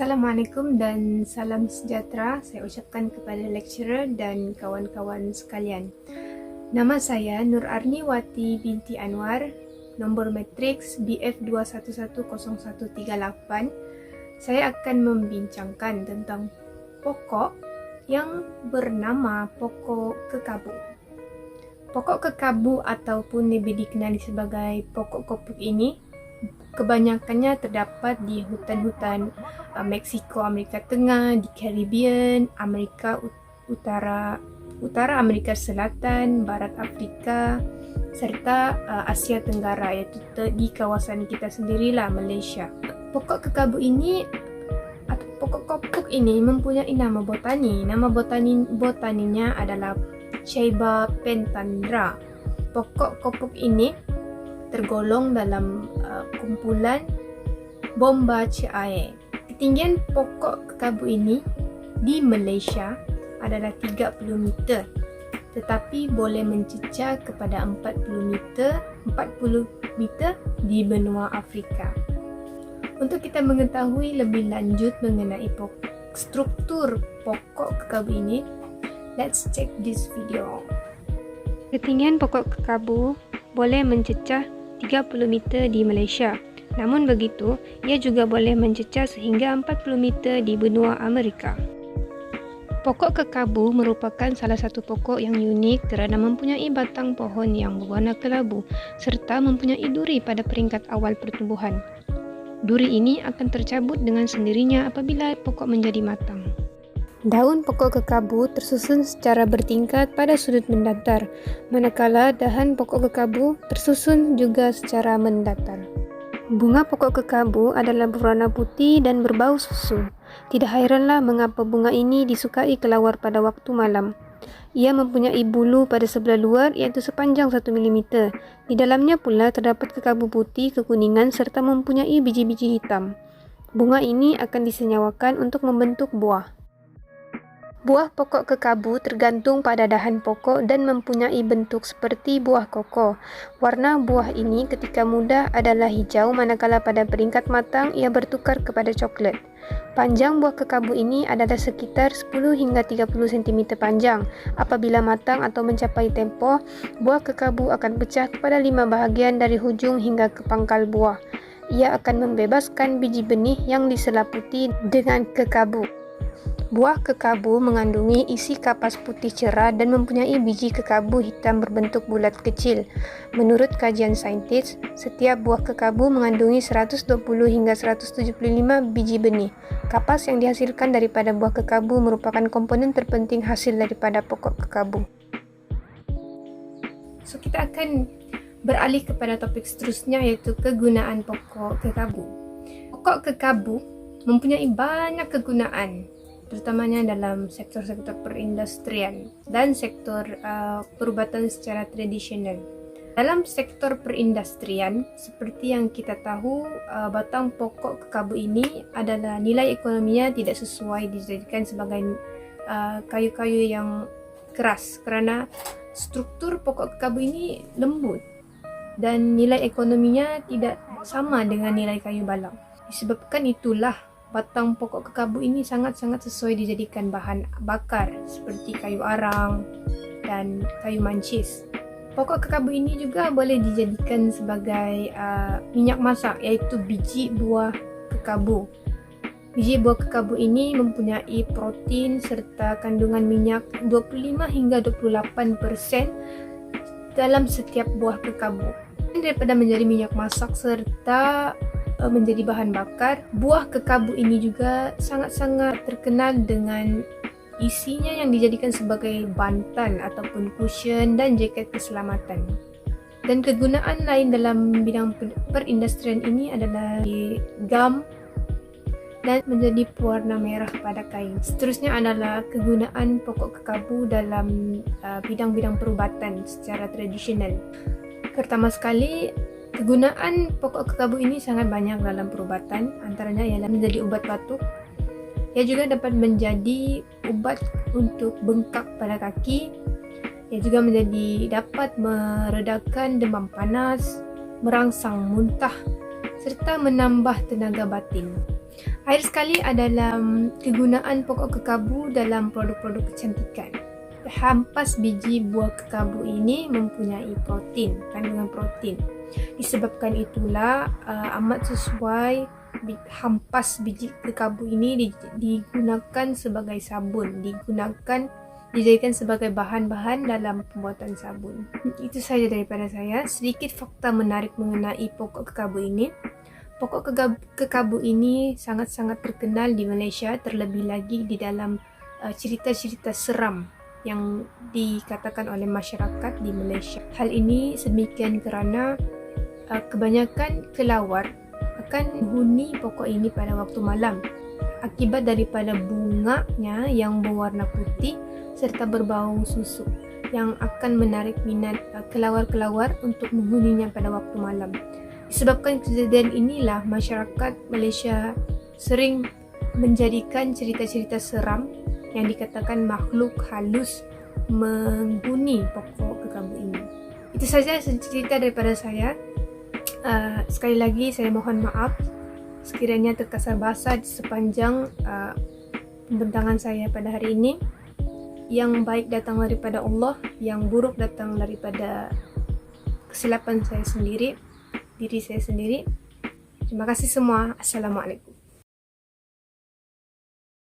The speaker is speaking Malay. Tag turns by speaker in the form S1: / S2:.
S1: Assalamualaikum dan salam sejahtera saya ucapkan kepada lecturer dan kawan-kawan sekalian. Nama saya Nur Arniwati binti Anwar, nombor matriks BF2110138. Saya akan membincangkan tentang pokok yang bernama pokok kekabu. Pokok kekabu ataupun lebih dikenali sebagai pokok kopuk ini kebanyakannya terdapat di hutan-hutan Meksiko, Amerika Tengah, di Caribbean, Amerika Utara, Amerika Selatan, Barat Afrika, serta Asia Tenggara, iaitu di kawasan kita sendirilah, Malaysia. Pokok kekabu ini atau pokok kopuk ini mempunyai nama botani. Nama botaninya adalah Ceiba pentandra. Pokok kopuk ini tergolong dalam kumpulan Bombaceae. Ketinggian pokok kekabu ini di Malaysia adalah 30 meter, tetapi boleh mencecah kepada 40 meter di benua Afrika. Untuk kita mengetahui lebih lanjut mengenai struktur pokok kekabu ini, let's check this video. Ketinggian pokok kekabu boleh mencecah 30 meter di Malaysia. Namun begitu, ia juga boleh mencecah sehingga 40 meter di benua Amerika. Pokok kekabu merupakan salah satu pokok yang unik kerana mempunyai batang pohon yang berwarna kelabu serta mempunyai duri pada peringkat awal pertumbuhan. Duri ini akan tercabut dengan sendirinya apabila pokok menjadi matang. Daun pokok kekabu tersusun secara bertingkat pada sudut mendatar, manakala dahan pokok kekabu tersusun juga secara mendatar. Bunga pokok kekabu adalah berwarna putih dan berbau susu. Tidak hairanlah mengapa bunga ini disukai kelawar pada waktu malam. Ia mempunyai bulu pada sebelah luar iaitu sepanjang 1 mm. Di dalamnya pula terdapat kekabu putih kekuningan serta mempunyai biji-biji hitam. Bunga ini akan disenyawakan untuk membentuk buah. Buah pokok kekabu tergantung pada dahan pokok dan mempunyai bentuk seperti buah koko. Warna buah ini ketika muda adalah hijau, manakala pada peringkat matang ia bertukar kepada coklat. Panjang buah kekabu ini adalah sekitar 10 hingga 30 cm panjang. Apabila matang atau mencapai tempoh, buah kekabu akan pecah kepada 5 bahagian dari hujung hingga ke pangkal buah. Ia akan membebaskan biji benih yang diselaputi dengan kekabu. Buah kekabu mengandungi isi kapas putih cerah dan mempunyai biji kekabu hitam berbentuk bulat kecil. Menurut kajian saintis, setiap buah kekabu mengandungi 120 hingga 175 biji benih. Kapas yang dihasilkan daripada buah kekabu merupakan komponen terpenting hasil daripada pokok kekabu. So, kita akan beralih kepada topik seterusnya, iaitu kegunaan pokok kekabu. Pokok kekabu mempunyai banyak kegunaan, terutamanya dalam sektor-sektor perindustrian dan sektor perubatan secara tradisional. Dalam sektor perindustrian, seperti yang kita tahu, batang pokok kekabu ini adalah nilai ekonominya tidak sesuai dijadikan sebagai kayu-kayu yang keras kerana struktur pokok kekabu ini lembut dan nilai ekonominya tidak sama dengan nilai kayu balang. Disebabkan itulah batang pokok kekabu ini sangat-sangat sesuai dijadikan bahan bakar seperti kayu arang dan kayu mancis. Pokok kekabu ini juga boleh dijadikan sebagai minyak masak, iaitu biji buah kekabu. Biji buah kekabu ini mempunyai protein serta kandungan minyak 25 hingga 28% dalam setiap buah kekabu. Daripada menjadi minyak masak serta menjadi bahan bakar, buah kekabu ini juga sangat-sangat terkenal dengan isinya yang dijadikan sebagai bantal ataupun cushion dan jaket keselamatan. Dan kegunaan lain dalam bidang perindustrian ini adalah gam dan menjadi pewarna merah pada kain. Seterusnya adalah kegunaan pokok kekabu dalam bidang-bidang perubatan secara tradisional. Pertama sekali, kegunaan pokok kekabu ini sangat banyak dalam perubatan, antaranya ialah menjadi ubat batuk. Ia juga dapat menjadi ubat untuk bengkak pada kaki. Ia juga dapat meredakan demam panas, merangsang muntah, serta menambah tenaga batin. Akhir sekali adalah kegunaan pokok kekabu dalam produk-produk kecantikan. Hampas biji buah kekabu ini mempunyai protein, kandungan protein. Disebabkan itulah amat sesuai hampas biji kekabu ini digunakan sebagai sabun, dijadikan sebagai bahan-bahan dalam pembuatan sabun. Itu saja daripada saya, sedikit fakta menarik mengenai pokok kekabu ini. Pokok kekabu ini sangat-sangat terkenal di Malaysia, terlebih lagi di dalam cerita-cerita seram yang dikatakan oleh masyarakat di Malaysia. Hal ini sedemikian kerana kebanyakan kelawar akan menghuni pokok ini pada waktu malam akibat daripada bunganya yang berwarna putih serta berbau susu yang akan menarik minat kelawar-kelawar untuk menghuninya pada waktu malam. Disebabkan kejadian inilah masyarakat Malaysia sering menjadikan cerita-cerita seram yang dikatakan makhluk halus menghuni pokok kekabu ini. Itu saja cerita daripada saya. Sekali lagi saya mohon maaf sekiranya terkasar bahasa di sepanjang pembentangan saya pada hari ini. Yang baik datang daripada Allah, yang buruk datang daripada kesilapan saya sendiri, diri saya sendiri. Terima kasih semua. Assalamualaikum.